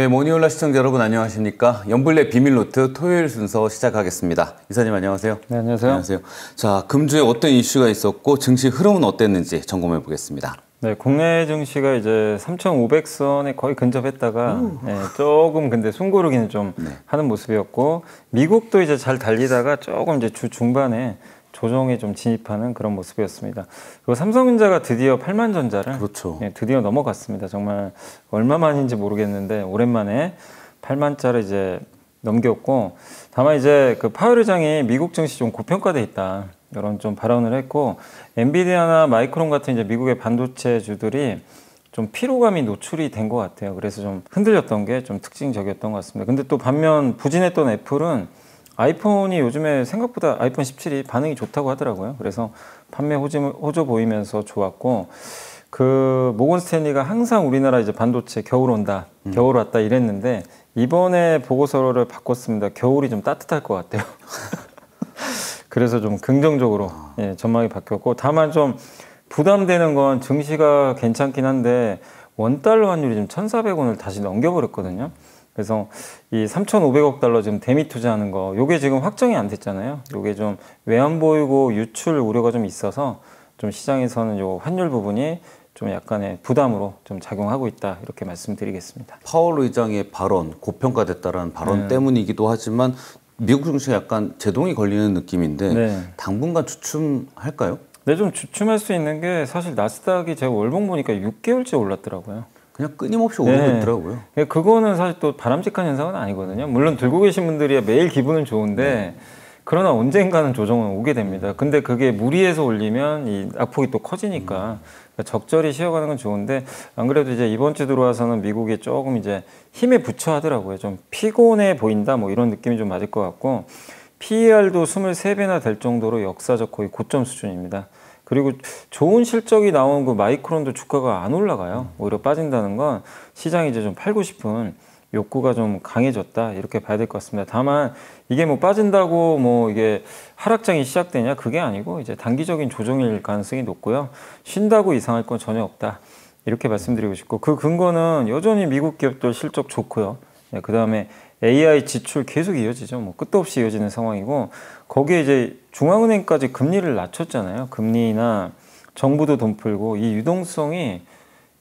네, 모니올라 시청자 여러분 안녕하십니까? 연불내 비밀노트 토요일 순서 시작하겠습니다. 이사님 안녕하세요. 네, 안녕하세요. 안녕하세요. 자, 금주에 어떤 이슈가 있었고 증시 흐름은 어땠는지 점검해 보겠습니다. 네, 국내 증시가 이제 3,500선에 거의 근접했다가 조금 근데 숨고르기는 좀 하는 모습이었고, 미국도 이제 잘 달리다가 조금 이제 주 중반에 조정에 좀 진입하는 그런 모습이었습니다. 그리고 삼성전자가 드디어 8만 전자를 그렇죠. 드디어 넘어갔습니다. 정말 얼마만인지 모르겠는데 오랜만에 8만자를 이제 넘겼고, 다만 이제 그 파월 의장이 미국 증시 좀 고평가돼 있다 이런 좀 발언을 했고, 엔비디아나 마이크론 같은 이제 미국의 반도체주들이 좀 피로감이 노출이 된 것 같아요. 그래서 좀 흔들렸던 게 좀 특징적이었던 것 같습니다. 근데 또 반면 부진했던 애플은 아이폰이 요즘에 생각보다 아이폰 17이 반응이 좋다고 하더라고요. 그래서 판매 호조 보이면서 좋았고, 그 모건 스탠리가 항상 우리나라 이제 반도체 겨울 온다, 겨울 왔다 이랬는데 이번에 보고서를 바꿨습니다. 겨울이 좀 따뜻할 것 같아요. 그래서 좀 긍정적으로 전망이 바뀌었고, 다만 좀 부담되는 건 증시가 괜찮긴 한데 원달러 환율이 좀 1,400원을 다시 넘겨버렸거든요. 그래서 이 3,500억 달러 지금 대미 투자하는 거, 요게 지금 확정이 안 됐잖아요. 요게 좀 외환 보이고 유출 우려가 좀 있어서 좀 시장에서는 요 환율 부분이 좀 약간의 부담으로 좀 작용하고 있다, 이렇게 말씀드리겠습니다. 파월 의장의 발언, 고평가됐다라는 발언 때문이기도 하지만 미국 증시가 약간 제동이 걸리는 느낌인데 당분간 주춤할까요? 네, 좀 주춤할 수 있는 게 사실 나스닥이 제가 월봉 보니까 6개월째 올랐더라고요. 그냥 끊임없이 오르고 있더라고요. 그거는 사실 또 바람직한 현상은 아니거든요. 물론 들고 계신 분들이 매일 기분은 좋은데 그러나 언젠가는 조정은 오게 됩니다. 근데 그게 무리해서 올리면 이 낙폭이 또 커지니까 적절히 쉬어가는 건 좋은데, 안 그래도 이제 이번 주 들어와서는 미국이 조금 이제 힘에 부처 하더라고요. 좀 피곤해 보인다 뭐 이런 느낌이 좀 맞을 것 같고, PER도 23배나 될 정도로 역사적 거의 고점 수준입니다. 그리고 좋은 실적이 나온 그 마이크론도 주가가 안 올라가요. 오히려 빠진다는 건 시장이 이제 좀 팔고 싶은 욕구가 좀 강해졌다, 이렇게 봐야 될 것 같습니다. 다만 이게 뭐 빠진다고 뭐 이게 하락장이 시작되냐, 그게 아니고 이제 단기적인 조정일 가능성이 높고요. 쉰다고 이상할 건 전혀 없다, 이렇게 말씀드리고 싶고, 그 근거는 여전히 미국 기업들 실적 좋고요. 그 다음에 AI 지출 계속 이어지죠. 뭐 끝도 없이 이어지는 상황이고, 거기에 이제 중앙은행까지 금리를 낮췄잖아요. 금리나 정부도 돈 풀고, 이 유동성이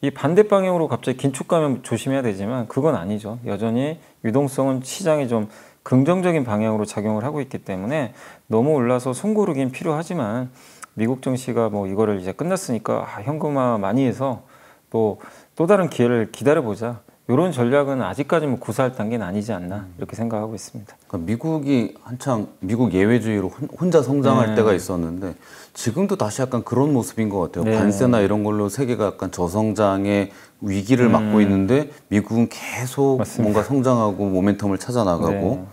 이 반대 방향으로 갑자기 긴축 가면 조심해야 되지만 그건 아니죠. 여전히 유동성은 시장이 좀 긍정적인 방향으로 작용을 하고 있기 때문에 너무 올라서 숨고르긴 필요하지만, 미국 증시가 뭐 이거를 이제 끝났으니까 현금화 많이 해서 또 다른 기회를 기다려보자, 이런 전략은 아직까지 뭐 구사할 단계는 아니지 않나, 이렇게 생각하고 있습니다. 그러니까 미국이 한창 미국 예외주의로 혼자 성장할 때가 있었는데 지금도 다시 약간 그런 모습인 것 같아요. 관세나 이런 걸로 세계가 약간 저성장의 위기를 맞고 있는데 미국은 계속 뭔가 성장하고 모멘텀을 찾아 나가고.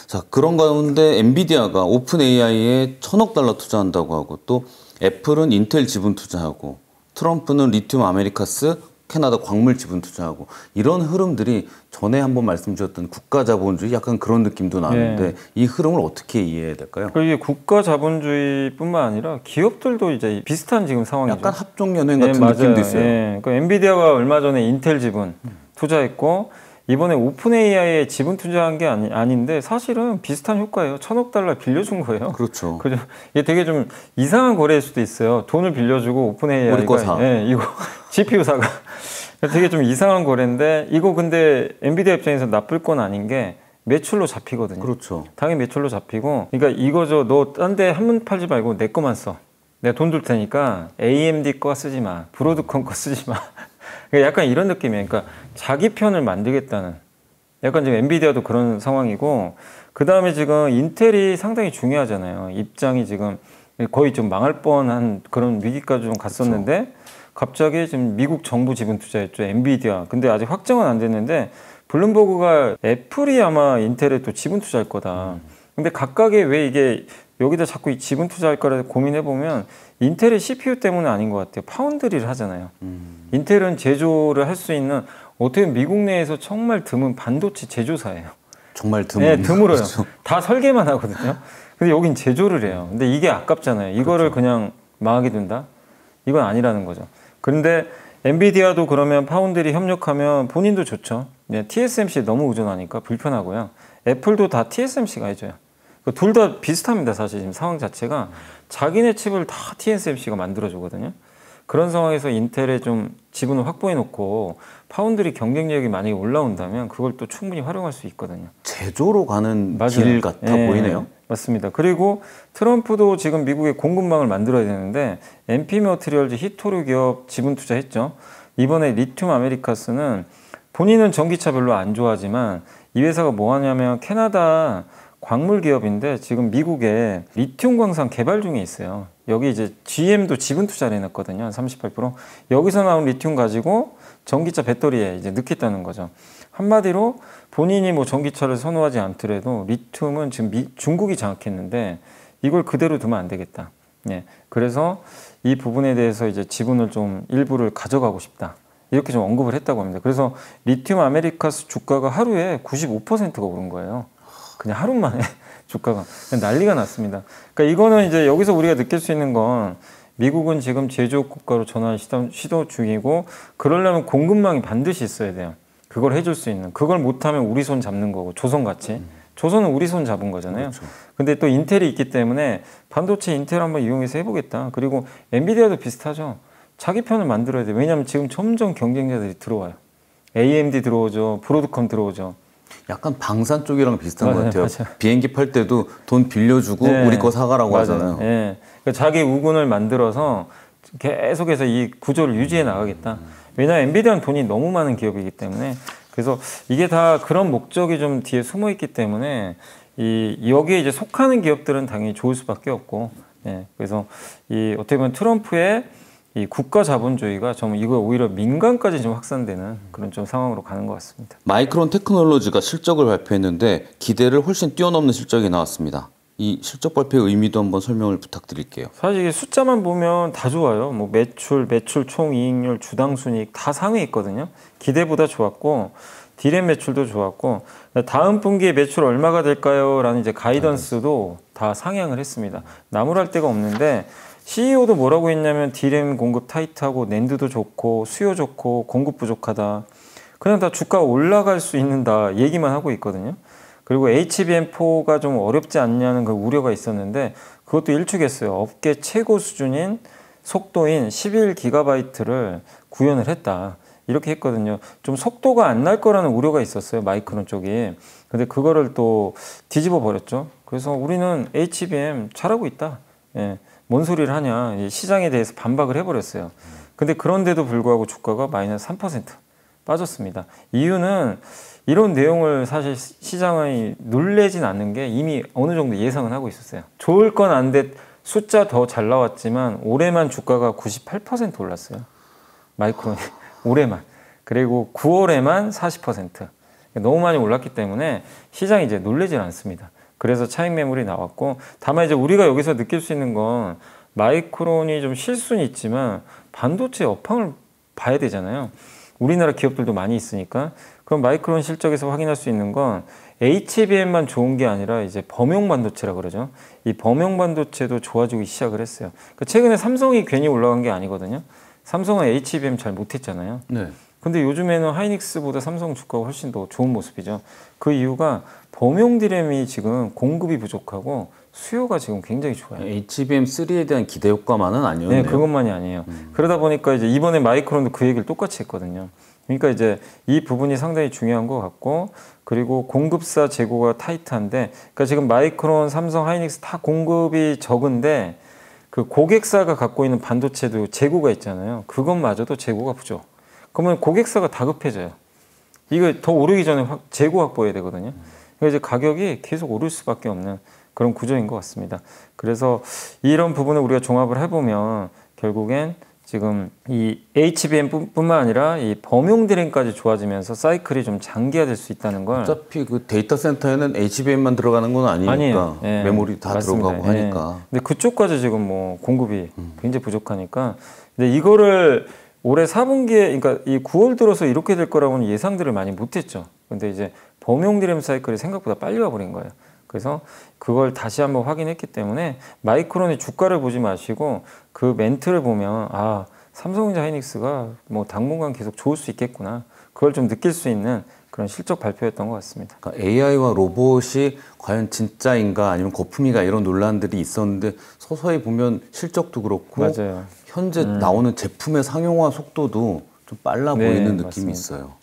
자, 그런 가운데 엔비디아가 오픈 AI에 1,000억 달러 투자한다고 하고, 또 애플은 인텔 지분 투자하고, 트럼프는 리튬 아메리카스 캐나다 광물 지분 투자하고, 이런 흐름들이 전에 한번 말씀드렸던 국가 자본주의 약간 그런 느낌도 나는데 이 흐름을 어떻게 이해해야 될까요? 이게 국가 자본주의뿐만 아니라 기업들도 이제 비슷한 지금 상황이죠. 약간 합종연행 같은 느낌도 있어요. 그러니까 엔비디아가 얼마 전에 인텔 지분 투자했고, 이번에 오픈 AI에 지분 투자한 게 아닌데 사실은 비슷한 효과예요. 1,000억 달러 빌려준 거예요. 그렇죠. 그죠? 이게 되게 좀 이상한 거래일 수도 있어요. 돈을 빌려주고 오픈 AI가 우리 거 사. 이거 GPU 사가. 되게 좀 이상한 거래인데, 이거 근데 엔비디아 입장에서 나쁠 건 아닌 게 매출로 잡히거든요. 그렇죠. 당연히 매출로 잡히고, 그러니까 이거죠. 너 딴 데 한 번 팔지 말고 내 거만 써. 내가 돈 줄 테니까 AMD 거 쓰지 마. 브로드컴 거 쓰지 마. 그러니까 약간 이런 느낌이에요. 그러니까 자기 편을 만들겠다는, 약간 지금 엔비디아도 그런 상황이고, 그 다음에 지금 인텔이 상당히 중요하잖아요. 입장이 지금 거의 좀 망할 뻔한 그런 위기까지 좀 갔었는데, 그렇죠. 갑자기 지금 미국 정부 지분 투자했죠, 엔비디아. 근데 아직 확정은 안 됐는데 블룸버그가 애플이 아마 인텔에 또 지분 투자할 거다. 근데 각각의 왜 이게 여기다 자꾸 지분 투자할 거라 고민해 보면 인텔의 CPU 때문은 아닌 것 같아요. 파운드리를 하잖아요. 인텔은 제조를 할 수 있는, 어떻게 보면 미국 내에서 정말 드문 반도체 제조사예요. 정말 드문. 네, 드물어요. 다 설계만 하거든요. 근데 여긴 제조를 해요. 근데 이게 아깝잖아요. 이거를 그냥 망하게 된다? 이건 아니라는 거죠. 그런데 엔비디아도 그러면 파운드리 협력하면 본인도 좋죠. TSMC 너무 의존하니까 불편하고요. 애플도 다 TSMC가 해줘요. 둘 다 비슷합니다. 사실 지금 상황 자체가 자기네 칩을 다 TSMC가 만들어주거든요. 그런 상황에서 인텔에 좀 지분을 확보해 놓고 파운드리 경쟁력이 만약에 올라온다면 그걸 또 충분히 활용할 수 있거든요. 제조로 가는 맞아요. 길 같아 보이네요. 맞습니다. 그리고 트럼프도 지금 미국에 공급망을 만들어야 되는데 MP 머티리얼즈 히토류 기업 지분 투자했죠. 이번에 리튬 아메리카스는 본인은 전기차 별로 안 좋아하지만 이 회사가 뭐 하냐면 캐나다 광물 기업인데 지금 미국에 리튬 광산 개발 중에 있어요. 여기 이제 GM도 지분 투자를 해놨거든요. 한 38%. 여기서 나온 리튬 가지고 전기차 배터리에 이제 넣겠다는 거죠. 한마디로 본인이 뭐 전기차를 선호하지 않더라도 리튬은 지금 중국이 장악했는데 이걸 그대로 두면 안 되겠다. 예. 그래서 이 부분에 대해서 이제 지분을 좀 일부를 가져가고 싶다. 이렇게 좀 언급을 했다고 합니다. 그래서 리튬 아메리카스 주가가 하루에 95%가 오른 거예요. 그냥 하루 만에 주가가 그냥 난리가 났습니다. 그러니까 이거는 이제 여기서 우리가 느낄 수 있는 건 미국은 지금 제조업 국가로 전환 시도 중이고 그러려면 공급망이 반드시 있어야 돼요. 그걸 해줄 수 있는. 그걸 못하면 우리 손 잡는 거고 조선같이. 조선은 우리 손 잡은 거잖아요. 그렇죠. 근데 또 인텔이 있기 때문에 반도체 인텔 한번 이용해서 해보겠다. 그리고 엔비디아도 비슷하죠. 자기 편을 만들어야 돼요. 왜냐하면 지금 점점 경쟁자들이 들어와요. AMD 들어오죠. 브로드컴 들어오죠. 약간 방산 쪽이랑 비슷한 것 같아요. 맞아요. 비행기 팔 때도 돈 빌려주고 네. 우리 거 사가라고 맞아요. 하잖아요. 예. 그러니까 자기 우군을 만들어서 계속해서 이 구조를 유지해 나가겠다. 왜냐하면 엔비디아는 돈이 너무 많은 기업이기 때문에 그래서 이게 다 그런 목적이 좀 뒤에 숨어 있기 때문에 여기에 이제 속하는 기업들은 당연히 좋을 수밖에 없고 예. 그래서 어떻게 보면 트럼프의 이 국가 자본주의가 좀 이거 오히려 민간까지 좀 확산되는 그런 좀 상황으로 가는 것 같습니다. 마이크론 테크놀로지가 실적을 발표했는데 기대를 훨씬 뛰어넘는 실적이 나왔습니다. 이 실적 발표의 의미도 한번 설명을 부탁드릴게요. 사실 이게 숫자만 보면 다 좋아요. 뭐 매출 총이익률, 주당 순이익 다 상회했거든요. 기대보다 좋았고 디램 매출도 좋았고 다음 분기에 매출 얼마가 될까요? 라는 이제 가이던스도 다 상향을 했습니다. 나무랄 데가 없는데 CEO도 뭐라고 했냐면 디램 공급 타이트하고 낸드도 좋고 수요 좋고 공급 부족하다. 그냥 다 주가 올라갈 수 있는다 얘기만 하고 있거든요. 그리고 HBM4가 좀 어렵지 않냐는 그 우려가 있었는데 그것도 일축했어요. 업계 최고 수준인 속도인 11GB를 구현을 했다. 이렇게 했거든요. 좀 속도가 안 날 거라는 우려가 있었어요. 마이크론 쪽이. 근데 그거를 또 뒤집어 버렸죠. 그래서 우리는 HBM 잘하고 있다. 예. 뭔 소리를 하냐. 시장에 대해서 반박을 해버렸어요. 근데 그런데도 불구하고 주가가 마이너스 3% 빠졌습니다. 이유는 이런 내용을 사실 시장이 놀래진 않는 게 이미 어느 정도 예상은 하고 있었어요. 좋을 건 안 돼. 숫자 더 잘 나왔지만 올해만 주가가 98% 올랐어요. 마이크론이 올해만. 그리고 9월에만 40%. 너무 많이 올랐기 때문에 시장이 이제 놀래진 않습니다. 그래서 차익 매물이 나왔고 다만 이제 우리가 여기서 느낄 수 있는 건 마이크론이 좀 실수는 있지만 반도체 업황을 봐야 되잖아요. 우리나라 기업들도 많이 있으니까 그럼 마이크론 실적에서 확인할 수 있는 건 HBM만 좋은 게 아니라 이제 범용 반도체라 그러죠. 이 범용 반도체도 좋아지기 시작을 했어요. 그러니까 최근에 삼성이 괜히 올라간 게 아니거든요. 삼성은 HBM 잘 못했잖아요. 네. 근데 요즘에는 하이닉스보다 삼성 주가가 훨씬 더 좋은 모습이죠. 그 이유가 범용 디램이 지금 공급이 부족하고 수요가 지금 굉장히 좋아요. HBM3에 대한 기대 효과만은 아니었네요. 네, 그것만이 아니에요. 그러다 보니까 이제 이번에 마이크론도 그 얘기를 똑같이 했거든요. 그러니까 이제 이 부분이 상당히 중요한 것 같고 그리고 공급사 재고가 타이트한데 그러니까 지금 마이크론, 삼성, 하이닉스 다 공급이 적은데 그 고객사가 갖고 있는 반도체도 재고가 있잖아요. 그것마저도 재고가 부족. 그러면 고객사가 다급해져요. 이거 더 오르기 전에 재고 확보해야 되거든요. 그래서 이제 가격이 계속 오를 수밖에 없는 그런 구조인 것 같습니다. 그래서 이런 부분을 우리가 종합을 해보면 결국엔 지금 이 HBM뿐만 아니라 이 범용 디램까지 좋아지면서 사이클이 좀 장기화될 수 있다는 걸. 어차피 그 데이터 센터에는 HBM만 들어가는 건 아니니까 아니에요. 예. 메모리 다 맞습니다. 들어가고 하니까. 근데 그쪽까지 지금 뭐 공급이 굉장히 부족하니까. 근데 이거를 올해 4분기에 그러니까 이 9월 들어서 이렇게 될 거라고는 예상들을 많이 못했죠. 근데 이제 범용 디램 사이클이 생각보다 빨리 와버린 거예요. 그래서 그걸 다시 한번 확인했기 때문에 마이크론의 주가를 보지 마시고 그 멘트를 보면 아 삼성전자 하이닉스가 뭐 당분간 계속 좋을 수 있겠구나. 그걸 좀 느낄 수 있는 그런 실적 발표였던 것 같습니다. 그러니까 AI와 로봇이 과연 진짜인가 아니면 거품이가 이런 논란들이 있었는데 서서히 보면 실적도 그렇고 맞아요. 현재 나오는 제품의 상용화 속도도 좀 빨라 보이는 느낌이 맞습니다. 있어요.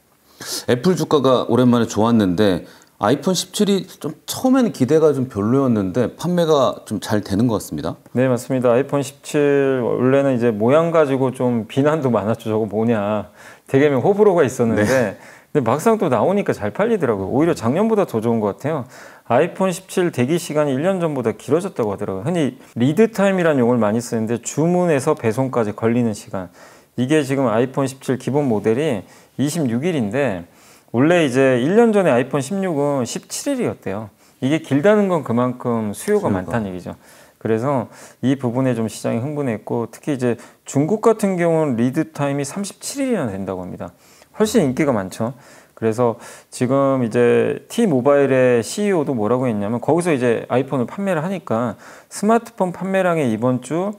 애플 주가가 오랜만에 좋았는데 아이폰 17이 좀 처음에는 기대가 좀 별로였는데 판매가 좀 잘 되는 것 같습니다. 네, 맞습니다. 아이폰 17 원래는 이제 모양 가지고 좀 비난도 많았죠. 저거 뭐냐. 되게면 호불호가 있었는데 근데 막상 또 나오니까 잘 팔리더라고요. 오히려 작년보다 더 좋은 것 같아요. 아이폰 17 대기 시간이 1년 전보다 길어졌다고 하더라고요. 흔히 리드 타임이라는 용어를 많이 쓰는데 주문에서 배송까지 걸리는 시간. 이게 지금 아이폰 17 기본 모델이 26일인데 원래 이제 1년 전에 아이폰 16은 17일이었대요. 이게 길다는 건 그만큼 수요가 많다는 얘기죠. 그래서 이 부분에 좀 시장이 흥분했고 특히 이제 중국 같은 경우는 리드 타임이 37일이나 된다고 합니다. 훨씬 인기가 많죠. 그래서 지금 이제 T모바일의 CEO도 뭐라고 했냐면 거기서 이제 아이폰을 판매를 하니까 스마트폰 판매량의 이번 주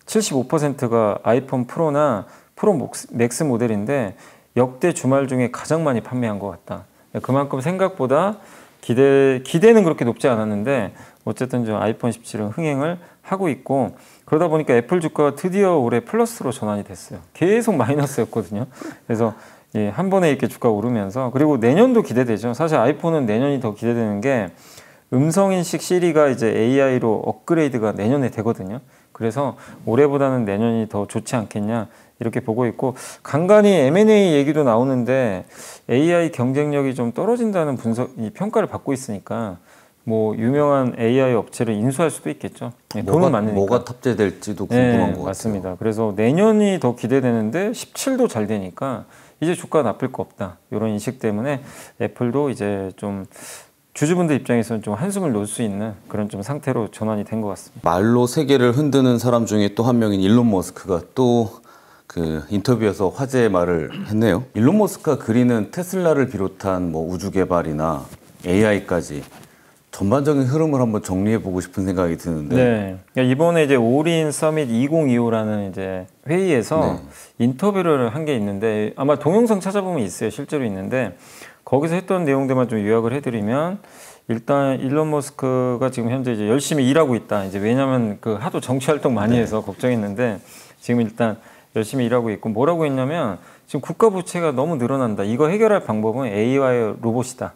75%가 아이폰 프로나 프로 맥스 모델인데 역대 주말 중에 가장 많이 판매한 것 같다. 그만큼 생각보다 기대는 그렇게 높지 않았는데 어쨌든 좀 아이폰 17은 흥행을 하고 있고 그러다 보니까 애플 주가가 드디어 올해 플러스로 전환이 됐어요. 계속 마이너스였거든요. 그래서 예, 한 번에 이렇게 주가가 오르면서 그리고 내년도 기대되죠. 사실 아이폰은 내년이 더 기대되는 게 음성인식 시리가 이제 AI로 업그레이드가 내년에 되거든요. 그래서 올해보다는 내년이 더 좋지 않겠냐 이렇게 보고 있고 간간히 M&A 얘기도 나오는데 AI 경쟁력이 좀 떨어진다는 평가를 받고 있으니까 뭐 유명한 AI 업체를 인수할 수도 있겠죠. 네, 돈은 많으니까. 뭐가 탑재될지도 궁금한 것 같아요. 맞습니다. 그래서 내년이 더 기대되는데 17도 잘 되니까 이제 주가 나쁠 거 없다. 이런 인식 때문에 애플도 이제 좀 주주분들 입장에서는 좀 한숨을 놓을 수 있는 그런 좀 상태로 전환이 된 것 같습니다. 말로 세계를 흔드는 사람 중에 또 한 명인 일론 머스크가 또 그 인터뷰에서 화제의 말을 했네요. 일론 머스크가 그리는 테슬라를 비롯한 뭐 우주 개발이나 AI까지 전반적인 흐름을 한번 정리해 보고 싶은 생각이 드는데. 네. 그러니까 이번에 이제 올인 서밋 2025라는 이제 회의에서 인터뷰를 한 게 있는데 아마 동영상 찾아보면 있어요. 실제로 있는데 거기서 했던 내용들만 좀 요약을 해드리면 일단 일론 머스크가 지금 현재 이제 열심히 일하고 있다. 이제 왜냐하면 그 하도 정치 활동 많이 해서 걱정했는데 지금 일단 열심히 일하고 있고 뭐라고 했냐면 지금 국가 부채가 너무 늘어난다. 이거 해결할 방법은 AI와 로봇이다.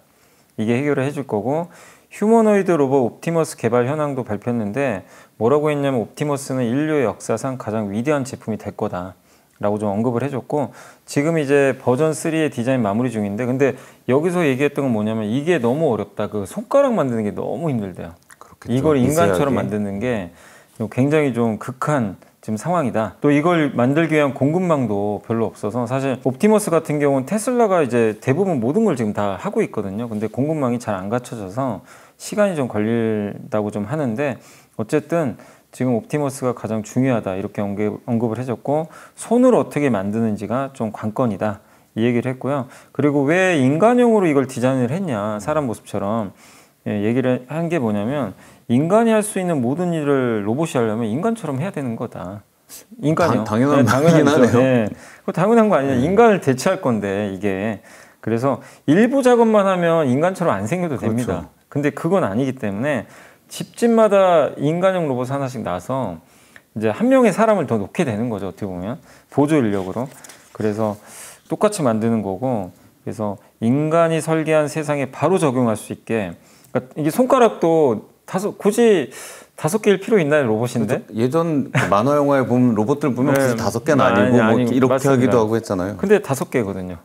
이게 해결을 해줄 거고 휴머노이드 로봇 옵티머스 개발 현황도 발표했는데 뭐라고 했냐면 옵티머스는 인류의 역사상 가장 위대한 제품이 될 거다. 라고 좀 언급을 해줬고 지금 이제 버전 3의 디자인 마무리 중인데 근데 여기서 얘기했던 건 뭐냐면 이게 너무 어렵다. 그 손가락 만드는 게 너무 힘들대요. 그렇겠죠. 이걸 인간처럼 미세하게. 만드는 게 굉장히 좀 극한 지금 상황이다. 또 이걸 만들기 위한 공급망도 별로 없어서 사실 옵티머스 같은 경우는 테슬라가 이제 대부분 모든 걸 지금 다 하고 있거든요. 근데 공급망이 잘 안 갖춰져서 시간이 좀 걸린다고 좀 하는데 어쨌든 지금 옵티머스가 가장 중요하다 이렇게 언급을 해줬고 손으로 어떻게 만드는지가 좀 관건이다 이 얘기를 했고요. 그리고 왜 인간형으로 이걸 디자인을 했냐 사람 모습처럼 얘기를 한 게 뭐냐면 인간이 할 수 있는 모든 일을 로봇이 하려면 인간처럼 해야 되는 거다. 인간이요. 당연한 말이긴 하네요. 네. 당연한 거 아니냐. 인간을 대체할 건데 이게. 그래서 일부 작업만 하면 인간처럼 안 생겨도 됩니다. 그렇죠. 근데 그건 아니기 때문에 집집마다 인간형 로봇 하나씩 나서 이제 한 명의 사람을 더 놓게 되는 거죠. 어떻게 보면 보조 인력으로. 그래서 똑같이 만드는 거고 그래서 인간이 설계한 세상에 바로 적용할 수 있게 그러니까 이게 손가락도 굳이 5개일 필요 있나요 로봇인데? 예전 그 만화 영화에 보면 로봇들 보면 굳이 5개는 아니고 뭐 이렇게 맞습니다. 하기도 하고 했잖아요. 근데 5개거든요.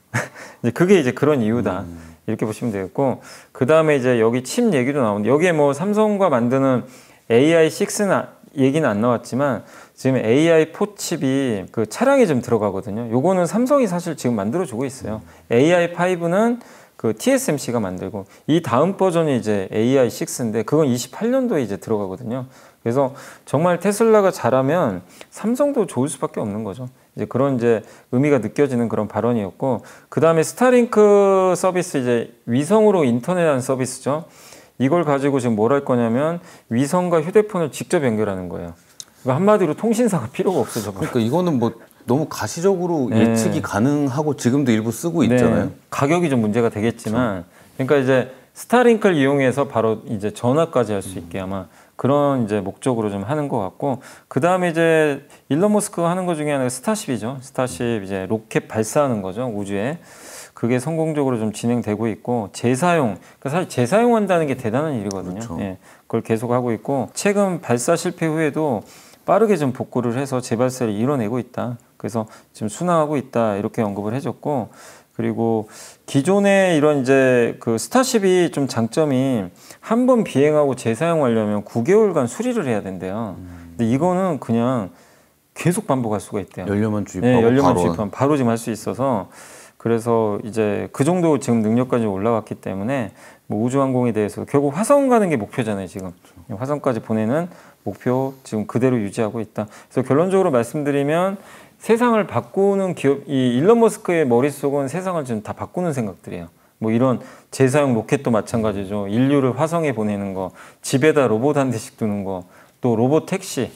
이제 그게 이제 그런 이유다. 이렇게 보시면 되겠고 그 다음에 이제 여기 칩 얘기도 나오는데 여기에 뭐 삼성과 만드는 AI6는 얘기는 안 나왔지만 지금 AI4 칩이 그 차량에 좀 들어가거든요. 요거는 삼성이 사실 지금 만들어주고 있어요. AI5는 그 TSMC가 만들고 이 다음 버전이 이제 AI6인데 그건 28년도에 이제 들어가거든요. 그래서 정말 테슬라가 잘하면 삼성도 좋을 수밖에 없는 거죠. 이제 그런 이제 의미가 느껴지는 그런 발언이었고 그 다음에 스타링크 서비스 이제 위성으로 인터넷하는 서비스죠. 이걸 가지고 지금 뭘 할 거냐면 위성과 휴대폰을 직접 연결하는 거예요. 그러니까 한마디로 통신사가 필요가 없어져 버려요. 그러니까 이거는 뭐 너무 가시적으로 네. 예측이 가능하고 지금도 일부 쓰고 있잖아요. 네. 가격이 좀 문제가 되겠지만, 그러니까 이제 스타링크를 이용해서 바로 이제 전화까지 할 수 있게 아마 그런 이제 목적으로 좀 하는 것 같고, 그 다음에 이제 일론 머스크가 하는 것 중에 하나가 스타쉽이죠. 스타쉽 이제 로켓 발사하는 거죠, 우주에. 그게 성공적으로 좀 진행되고 있고, 재사용, 그러니까 사실 재사용한다는 게 대단한 일이거든요. 그렇죠. 예, 그걸 계속 하고 있고, 최근 발사 실패 후에도 빠르게 좀 복구를 해서 재발사를 이뤄내고 있다. 그래서 지금 순항하고 있다. 이렇게 언급을 해줬고, 그리고 기존에 이런 이제 그 스타쉽이 좀 장점이 한 번 비행하고 재사용하려면 9개월간 수리를 해야 된대요. 근데 이거는 그냥 계속 반복할 수가 있대요. 연료만 주입하고 네, 연료만 바로 주입하면 바로 지금 할 수 있어서, 그래서 이제 그 정도 지금 능력까지 올라왔기 때문에 뭐 우주항공에 대해서 결국 화성 가는 게 목표잖아요, 지금. 화성까지 보내는 목표 지금 그대로 유지하고 있다. 그래서 결론적으로 말씀드리면 세상을 바꾸는 기업, 이 일론 머스크의 머릿속은 세상을 지금 다 바꾸는 생각들이에요. 뭐 이런 재사용 로켓도 마찬가지죠. 인류를 화성에 보내는 거, 집에다 로봇 한 대씩 두는 거, 또 로봇 택시,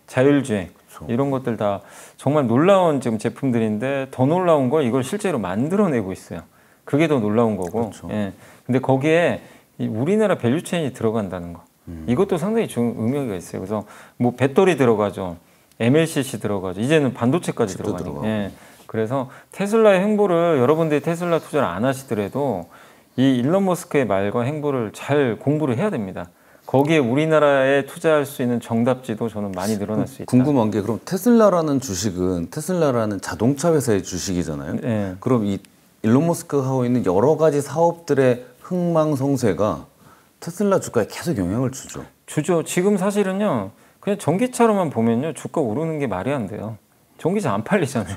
자율주행, 이런 것들 다 정말 놀라운 지금 제품들인데, 더 놀라운 걸 이걸 실제로 만들어내고 있어요. 그게 더 놀라운 거고. 그렇죠. 예. 근데 거기에 이 우리나라 밸류체인이 들어간다는 거. 이것도 상당히 의미가 있어요. 그래서 뭐 배터리 들어가죠. MLCC 들어가죠. 이제는 반도체까지 들어가니까. 예. 그래서 테슬라의 행보를, 여러분들이 테슬라 투자를 안 하시더라도 이 일론 머스크의 말과 행보를 잘 공부를 해야 됩니다. 거기에 우리나라에 투자할 수 있는 정답지도 저는 많이 늘어날 수 있다. 궁금한 게, 그럼 테슬라라는 주식은 테슬라라는 자동차 회사의 주식이잖아요. 네. 그럼 이 일론 머스크가 하고 있는 여러 가지 사업들의 흥망성쇠가 테슬라 주가에 계속 영향을 주죠. 주죠. 지금 사실은요, 그냥 전기차로만 보면요, 주가 오르는 게 말이 안 돼요. 전기차 안 팔리잖아요.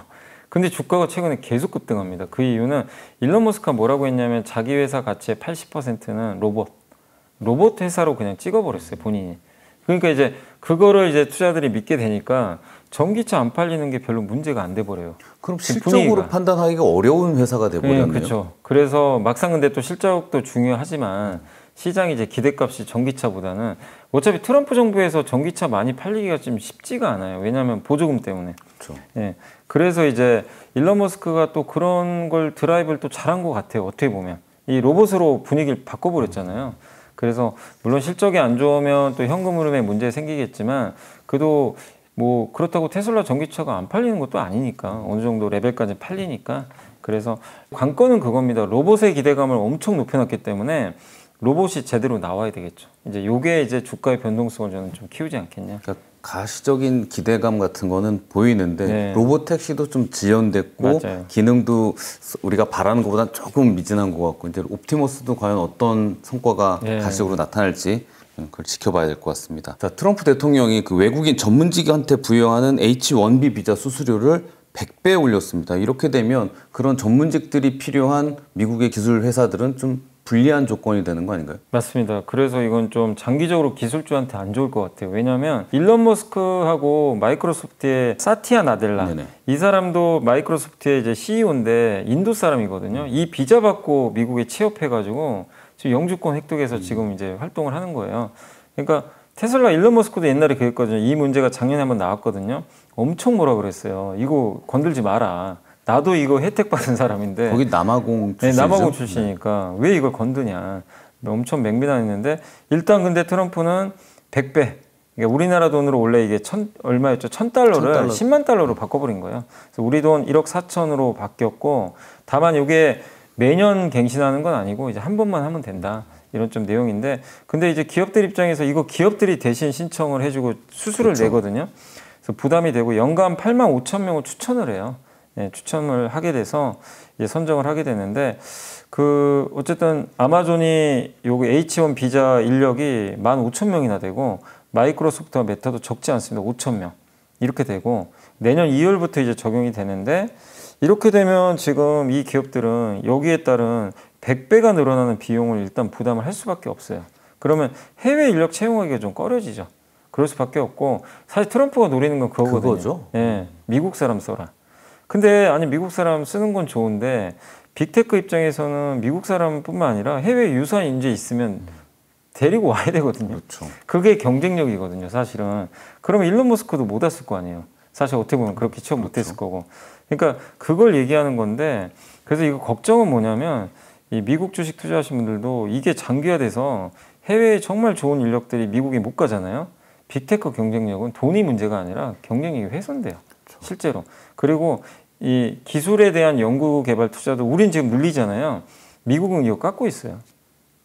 근데 주가가 최근에 계속 급등합니다. 그 이유는 일론 머스크가 뭐라고 했냐면, 자기 회사 가치의 80%는 로봇 회사로 그냥 찍어버렸어요, 본인이. 그러니까 이제 그거를 이제 투자들이 믿게 되니까 전기차 안 팔리는 게 별로 문제가 안 돼 버려요. 그럼 실적으로 판단하기가 어려운 회사가 돼 버렸네요. 네, 그렇죠. 그래서 막상 근데 또 실적도 중요하지만 시장이 이제 기대값이 전기차보다는, 어차피 트럼프 정부에서 전기차 많이 팔리기가 좀 쉽지가 않아요. 왜냐하면 보조금 때문에. 그렇죠. 예. 그래서 이제 일론 머스크가 또 그런 걸 드라이브를 또 잘한 것 같아요. 어떻게 보면 이 로봇으로 분위기를 바꿔버렸잖아요. 그래서 물론 실적이 안 좋으면 또 현금 흐름에 문제 생기겠지만, 그래도 뭐 그렇다고 테슬라 전기차가 안 팔리는 것도 아니니까, 어느 정도 레벨까지 팔리니까. 그래서 관건은 그겁니다. 로봇의 기대감을 엄청 높여놨기 때문에 로봇이 제대로 나와야 되겠죠. 이제 요게 이제 주가의 변동성을 저는 좀 키우지 않겠냐. 그러니까 가시적인 기대감 같은 거는 보이는데, 네. 로봇 택시도 좀 지연됐고, 맞아요. 기능도 우리가 바라는 것보다 조금 미진한 것 같고, 이제 옵티머스도 과연 어떤 성과가 네. 가시적으로 나타날지 그걸 지켜봐야 될 것 같습니다. 자, 트럼프 대통령이 그 외국인 전문직한테 부여하는 H-1B 비자 수수료를 100배 올렸습니다. 이렇게 되면 그런 전문직들이 필요한 미국의 기술 회사들은 좀 불리한 조건이 되는 거 아닌가요? 맞습니다. 그래서 이건 좀 장기적으로 기술주한테 안 좋을 것 같아요. 왜냐하면 일론 머스크하고 마이크로소프트의 사티아 나델라, 네네. 이 사람도 마이크로소프트의 이제 CEO인데 인도 사람이거든요. 이 비자 받고 미국에 취업해가지고 지금 영주권 획득해서 지금 이제 활동을 하는 거예요. 그러니까 테슬라 일론 머스크도 옛날에 그랬거든요. 이 문제가 작년에 한번 나왔거든요. 엄청 뭐라 그랬어요. 이거 건들지 마라. 나도 이거 혜택 받은 사람인데. 거기 남아공 네, 출신이죠? 남아공 출신이니까 왜 이걸 건드냐. 엄청 맹비난했는데, 일단 근데 트럼프는 100배. 그러니까 우리나라 돈으로 원래 이게 얼마였죠? 1000달러를 10만 달러로 바꿔버린 거예요. 그래서 우리 돈 1억 4천으로 바뀌었고, 다만 이게 매년 갱신하는 건 아니고 이제 한 번만 하면 된다. 이런 좀 내용인데, 근데 이제 기업들 입장에서 이거 기업들이 대신 신청을 해주고 수수료를 그렇죠. 내거든요. 그래서 부담이 되고 연간 8만 5천 명을 추천을 해요. 네, 추천을 하게 돼서 이제 선정을 하게 되는데, 그 어쨌든 아마존이 요거 H1 비자 인력이 15,000명이나 되고, 마이크로소프트와 메타도 적지 않습니다. 5,000명 이렇게 되고, 내년 2월부터 이제 적용이 되는데, 이렇게 되면 지금 이 기업들은 여기에 따른 100배가 늘어나는 비용을 일단 부담을 할 수밖에 없어요. 그러면 해외 인력 채용하기가 좀 꺼려지죠. 그럴 수밖에 없고, 사실 트럼프가 노리는 건 그거거든요. 예, 미국 사람 써라. 근데 아니 미국 사람 쓰는 건 좋은데, 빅테크 입장에서는 미국 사람뿐만 아니라 해외 유사한 인재 있으면 데리고 와야 되거든요. 그렇죠. 그게 경쟁력이거든요, 사실은. 그러면 일론 머스크도 못 왔을 거 아니에요. 사실 어떻게 보면 그렇게 취업 못했을 거고. 그러니까 그걸 얘기하는 건데 그래서 이거 걱정은 뭐냐면 이 미국 주식 투자하신 분들도 이게 장기화돼서 해외에 정말 좋은 인력들이 미국에 못 가잖아요. 빅테크 경쟁력은 돈이 문제가 아니라 경쟁력이 훼손돼요. 실제로. 그리고 이 기술에 대한 연구 개발 투자도 우린 지금 늘리잖아요. 미국은 이거 깎고 있어요.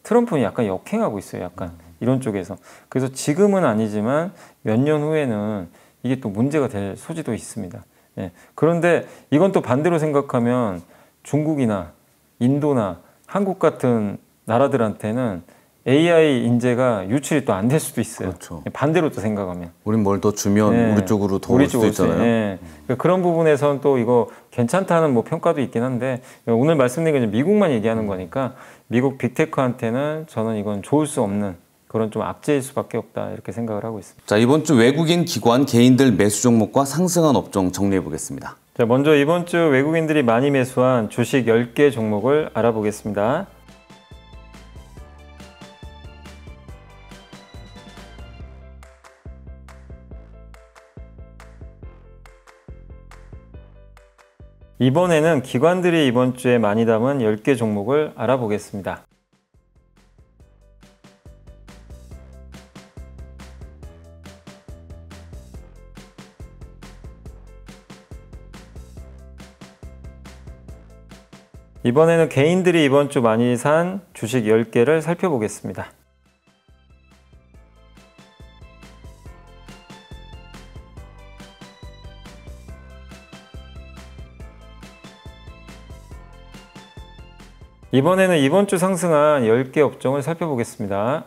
트럼프는 약간 역행하고 있어요. 약간 이런 쪽에서. 그래서 지금은 아니지만 몇 년 후에는 이게 또 문제가 될 소지도 있습니다. 예. 그런데 이건 또 반대로 생각하면 중국이나 인도나 한국 같은 나라들한테는 AI 인재가 유출이 또 안 될 수도 있어요. 그렇죠. 반대로 또 생각하면. 우린 뭘 더 주면 우리 쪽으로 더 올 수도 있잖아요. 예. 그런 부분에서는 또 이거 괜찮다는 뭐 평가도 있긴 한데 오늘 말씀드린 건 미국만 얘기하는 거니까 미국 빅테크한테는 저는 이건 좋을 수 없는 그런 좀 악재일 수밖에 없다 이렇게 생각을 하고 있습니다. 자, 이번 주 외국인 기관 개인들 매수 종목과 상승한 업종 정리해 보겠습니다. 자, 먼저 이번 주 외국인들이 많이 매수한 주식 10개 종목을 알아보겠습니다. 이번에는 기관들이 이번 주에 많이 담은 10개 종목을 알아보겠습니다. 이번에는 개인들이 이번 주 많이 산 주식 10개를 살펴보겠습니다. 이번에는 이번 주 상승한 10개 업종을 살펴보겠습니다.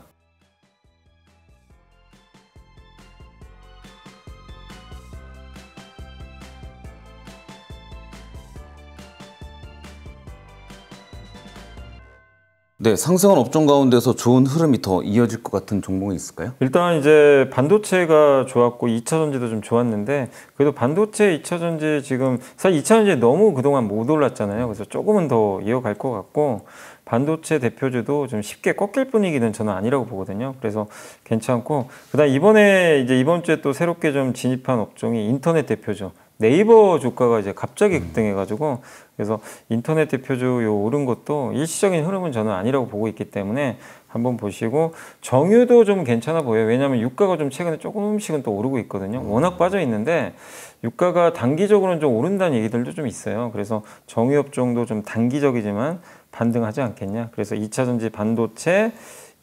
네, 상승한 업종 가운데서 좋은 흐름이 더 이어질 것 같은 종목이 있을까요? 일단 이제 반도체가 좋았고 2차전지도 좀 좋았는데 그래도 반도체 2차전지 지금 사실 2차전지 너무 그동안 못 올랐잖아요. 그래서 조금은 더 이어갈 것 같고 반도체 대표주도 좀 쉽게 꺾일 분위기는 저는 아니라고 보거든요. 그래서 괜찮고 그다음 이번에 이제 이번 주에 또 새롭게 좀 진입한 업종이 인터넷 대표주 네이버 주가가 이제 갑자기 급등해가지고 그래서 인터넷 대표주 요 오른 것도 일시적인 흐름은 저는 아니라고 보고 있기 때문에 한번 보시고 정유도 좀 괜찮아 보여요. 왜냐하면 유가가 좀 최근에 조금씩은 또 오르고 있거든요. 워낙 빠져 있는데 유가가 단기적으로는 좀 오른다는 얘기들도 좀 있어요. 그래서 정유 업종도 좀 단기적이지만 반등하지 않겠냐. 그래서 2차전지 반도체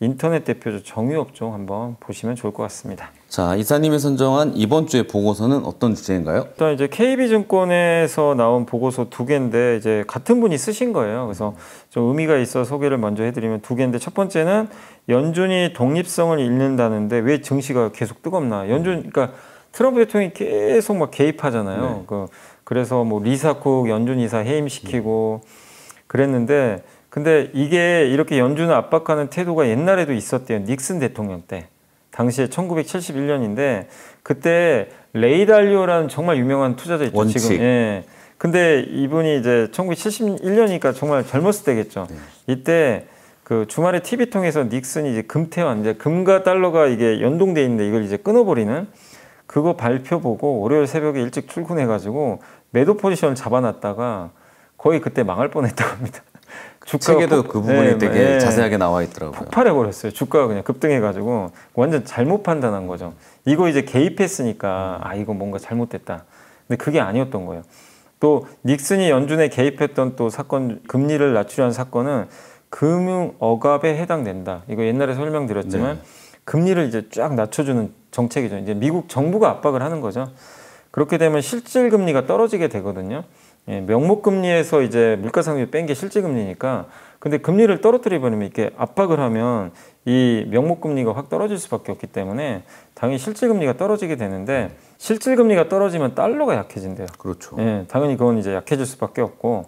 인터넷 대표주 정유 업종 한번 보시면 좋을 것 같습니다. 자, 이사님이 선정한 이번 주의 보고서는 어떤 주제인가요? 일단 이제 KB증권에서 나온 보고서 2개인데 이제 같은 분이 쓰신 거예요. 그래서 좀 의미가 있어 소개를 먼저 해드리면 2개인데 첫 번째는 연준이 독립성을 잃는다는데 왜 증시가 계속 뜨겁나? 그러니까 트럼프 대통령이 계속 막 개입하잖아요. 네. 그래서 뭐 리사쿡 연준 이사 해임시키고 그랬는데 근데 이게 이렇게 연준을 압박하는 태도가 옛날에도 있었대요. 닉슨 대통령 때. 당시에 1971년인데 그때 레이 달리오라는 정말 유명한 투자자 있죠. 원칙. 지금. 예. 근데 이분이 이제 1971년이니까 정말 젊었을 때겠죠. 네. 이때 그 주말에 TV 통해서 닉슨이 이제 금태환 이제 금과 달러가 이게 연동돼 있는데 이걸 이제 끊어버리는 그거 발표 보고 월요일 새벽에 일찍 출근해가지고 매도 포지션을 잡아놨다가 거의 그때 망할 뻔했다고 합니다. 책에도 그 부분이 되게 자세하게 나와 있더라고요. 폭발해버렸어요. 주가가 그냥 급등해가지고 완전 잘못 판단한 거죠. 이거 이제 개입했으니까 아 이거 뭔가 잘못됐다. 근데 그게 아니었던 거예요. 또 닉슨이 연준에 개입했던 또 사건 금리를 낮추려는 사건은 금융 억압에 해당된다. 이거 옛날에 설명드렸지만 네. 금리를 이제 쫙 낮춰주는 정책이죠. 이제 미국 정부가 압박을 하는 거죠. 그렇게 되면 실질 금리가 떨어지게 되거든요. 예, 명목금리에서 이제 물가상승률 뺀 게 실질금리니까 근데 금리를 떨어뜨려 버리면 이렇게 압박을 하면 이 명목금리가 확 떨어질 수밖에 없기 때문에 당연히 실질금리가 떨어지게 되는데 실질금리가 떨어지면 달러가 약해진대요. 그렇죠. 예, 당연히 그건 이제 약해질 수밖에 없고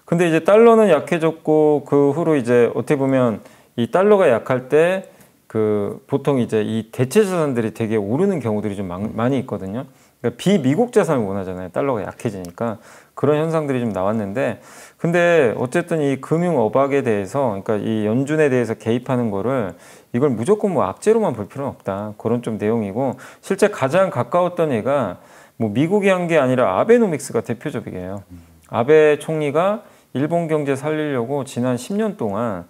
근데 이제 달러는 약해졌고 그 후로 이제 어떻게 보면 이 달러가 약할 때 그 보통 이제 이 대체 자산들이 되게 오르는 경우들이 좀 많이 있거든요. 그러니까 비미국 자산을 원하잖아요. 달러가 약해지니까 그런 현상들이 좀 나왔는데 근데 어쨌든 이 금융 억압에 대해서 그러니까 이 연준에 대해서 개입하는 거를 이걸 무조건 뭐 악재로만 볼 필요는 없다. 그런 좀 내용이고 실제 가장 가까웠던 얘가 뭐 미국이 한 게 아니라 아베노믹스가 대표적이에요. 아베 총리가 일본 경제 살리려고 지난 10년 동안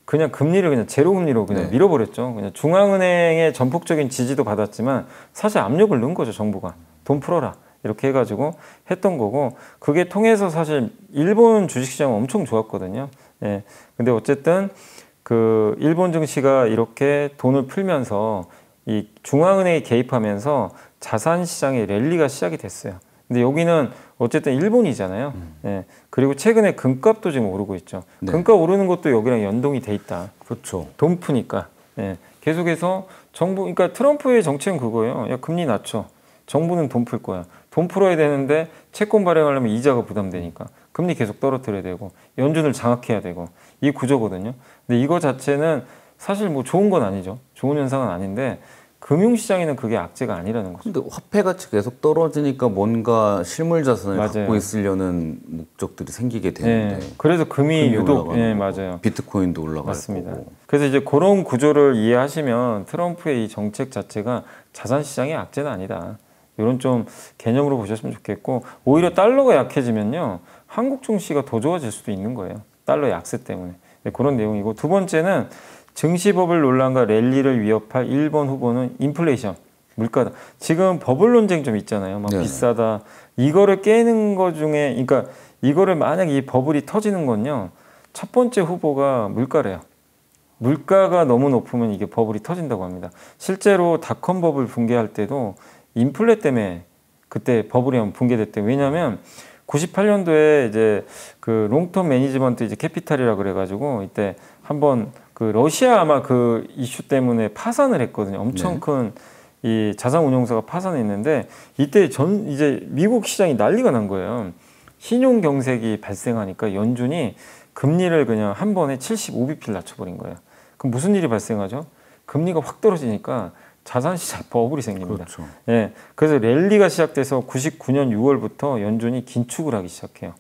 그냥 금리를 그냥 제로 금리로 그냥 네. 밀어버렸죠. 그냥 중앙은행의 전폭적인 지지도 받았지만 사실 압력을 넣은 거죠, 정부가. 돈 풀어라. 이렇게 해가지고 했던 거고, 그게 통해서 사실 일본 주식시장은 엄청 좋았거든요. 예. 근데 어쨌든 그 일본 증시가 이렇게 돈을 풀면서 이 중앙은행이 개입하면서 자산 시장의 랠리가 시작이 됐어요. 근데 여기는 어쨌든 일본이잖아요. 예. 그리고 최근에 금값도 지금 오르고 있죠. 네. 금값 오르는 것도 여기랑 연동이 돼 있다. 그렇죠. 돈 푸니까. 예. 계속해서 정부, 그러니까 트럼프의 정책은 그거예요. 야, 금리 낮춰. 정부는 돈 풀 거야. 돈 풀어야 되는데 채권 발행하려면 이자가 부담되니까 금리 계속 떨어뜨려야 되고 연준을 장악해야 되고 이 구조거든요. 근데 이거 자체는 사실 뭐 좋은 건 아니죠. 좋은 현상은 아닌데 금융시장에는 그게 악재가 아니라는 거죠. 근데 화폐 가치 계속 떨어지니까 뭔가 실물 자산을 맞아요. 갖고 있으려는 목적들이 생기게 되는데. 네, 그래서 금이 유독 올라가는 거고, 맞아요. 비트코인도 올라갈 맞습니다. 거고. 그래서 이제 그런 구조를 이해하시면 트럼프의 이 정책 자체가 자산 시장의 악재는 아니다. 이런 좀 개념으로 보셨으면 좋겠고, 오히려 달러가 약해지면요 한국 증시가 더 좋아질 수도 있는 거예요. 달러 약세 때문에. 네, 그런 내용이고, 두 번째는 증시버블 논란과 랠리를 위협할 1번 후보는 인플레이션, 물가다. 지금 버블 논쟁 좀 있잖아요. 막 네네. 비싸다. 이거를 깨는 것 중에, 그러니까 이거를 만약 이 버블이 터지는 건요, 첫 번째 후보가 물가래요. 물가가 너무 높으면 이게 버블이 터진다고 합니다. 실제로 닷컴 버블 붕괴할 때도 인플레 때문에 그때 버블이 한번 붕괴됐대요. 왜냐하면 98년도에 이제 그 롱텀 매니지먼트 이제 캐피탈이라 그래가지고 이때 한번 그 러시아 아마 그 이슈 때문에 파산을 했거든요. 엄청 네. 큰 이 자산 운용사가 파산했는데 이때 이제 미국 시장이 난리가 난 거예요. 신용 경색이 발생하니까 연준이 금리를 그냥 한 번에 75bp를 낮춰버린 거예요. 그럼 무슨 일이 발생하죠? 금리가 확 떨어지니까 자산 시장 버블이 생깁니다. 그렇죠. 예, 그래서 랠리가 시작돼서 99년 6월부터 연준이 긴축을 하기 시작해요.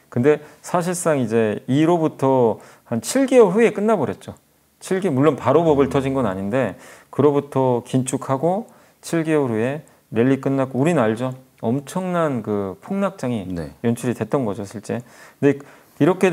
근데 사실상 이제 이로부터 한 7개월 후에 끝나버렸죠. 7개월, 물론 바로 버블 터진 건 아닌데 그로부터 긴축하고 7개월 후에 랠리 끝났고, 우리는 알죠. 엄청난 그 폭락장이 네. 연출이 됐던 거죠, 실제. 근데 이렇게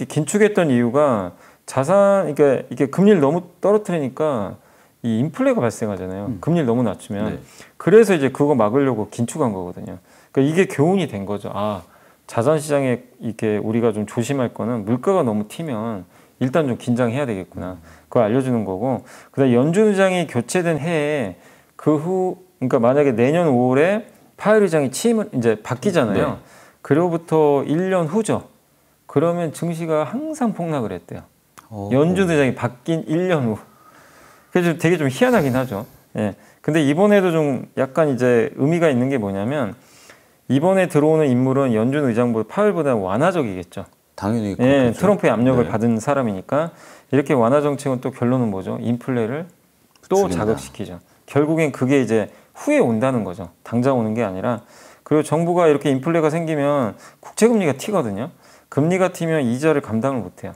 긴축했던 이유가 자산, 그러니까 이게 금리를 너무 떨어뜨리니까 이 인플레가 발생하잖아요. 금리를 너무 낮추면. 네. 그래서 이제 그거 막으려고 긴축한 거거든요. 그러니까 이게 교훈이 된 거죠. 아, 자산 시장에 이렇게 우리가 좀 조심할 거는 물가가 너무 튀면 일단 좀 긴장해야 되겠구나. 그걸 알려주는 거고. 그다음 연준 의장이 교체된 해에 그 후, 그러니까 만약에 내년 5월에 파웰 의장이 취임을 이제 바뀌잖아요. 네. 그로부터 1년 후죠. 그러면 증시가 항상 폭락을 했대요. 연준 의장이 바뀐 1년 후. 그래서 되게 좀 희한하긴 하죠. 예. 근데 이번에도 좀 약간 이제 의미가 있는 게 뭐냐면, 이번에 들어오는 인물은 연준 의장보다 파웰보다 완화적이겠죠. 당연히 예, 그렇겠죠. 트럼프의 압력을 네. 받은 사람이니까. 이렇게 완화 정책은 또 결론은 뭐죠? 인플레를 또 죽인다. 자극시키죠. 결국엔 그게 이제 후에 온다는 거죠. 당장 오는 게 아니라. 그리고 정부가 이렇게 인플레가 생기면 국채금리가 튀거든요. 금리가 튀면 이자를 감당을 못해요.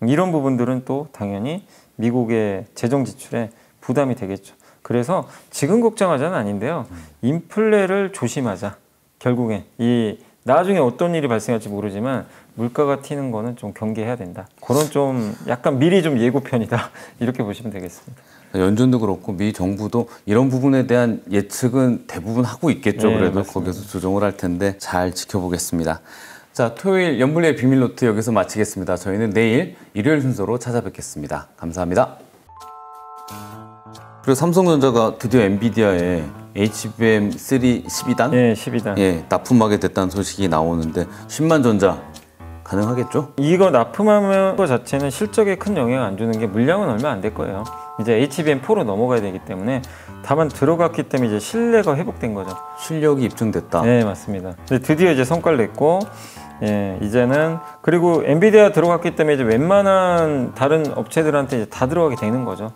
이런 부분들은 또 당연히 미국의 재정 지출에 부담이 되겠죠. 그래서 지금 걱정하자는 아닌데요. 인플레를 조심하자. 결국엔 이 나중에 어떤 일이 발생할지 모르지만 물가가 튀는 거는 좀 경계해야 된다. 그런 좀 약간 미리 좀 예고편이다. 이렇게 보시면 되겠습니다. 연준도 그렇고 미 정부도 이런 부분에 대한 예측은 대부분 하고 있겠죠. 네, 그래도 맞습니다. 거기서 조정을 할 텐데 잘 지켜보겠습니다. 자, 토요일 연불리의 비밀노트 여기서 마치겠습니다. 저희는 내일 일요일 순서로 찾아뵙겠습니다. 감사합니다. 그리고 삼성전자가 드디어 엔비디아에 HBM3 12단? 네, 12단. 예, 납품하게 됐다는 소식이 나오는데 10만 전자 가능하겠죠? 이거 납품하면 거 자체는 실적에 큰 영향 안 주는 게 물량은 얼마 안 될 거예요. 이제 HBM4로 넘어가야 되기 때문에 다만 들어갔기 때문에 이제 신뢰가 회복된 거죠. 실력이 입증됐다. 네, 맞습니다. 근데 드디어 이제 성과를 냈고, 예, 이제는 그리고 엔비디아 들어갔기 때문에 이제 웬만한 다른 업체들한테 이제 다 들어가게 되는 거죠.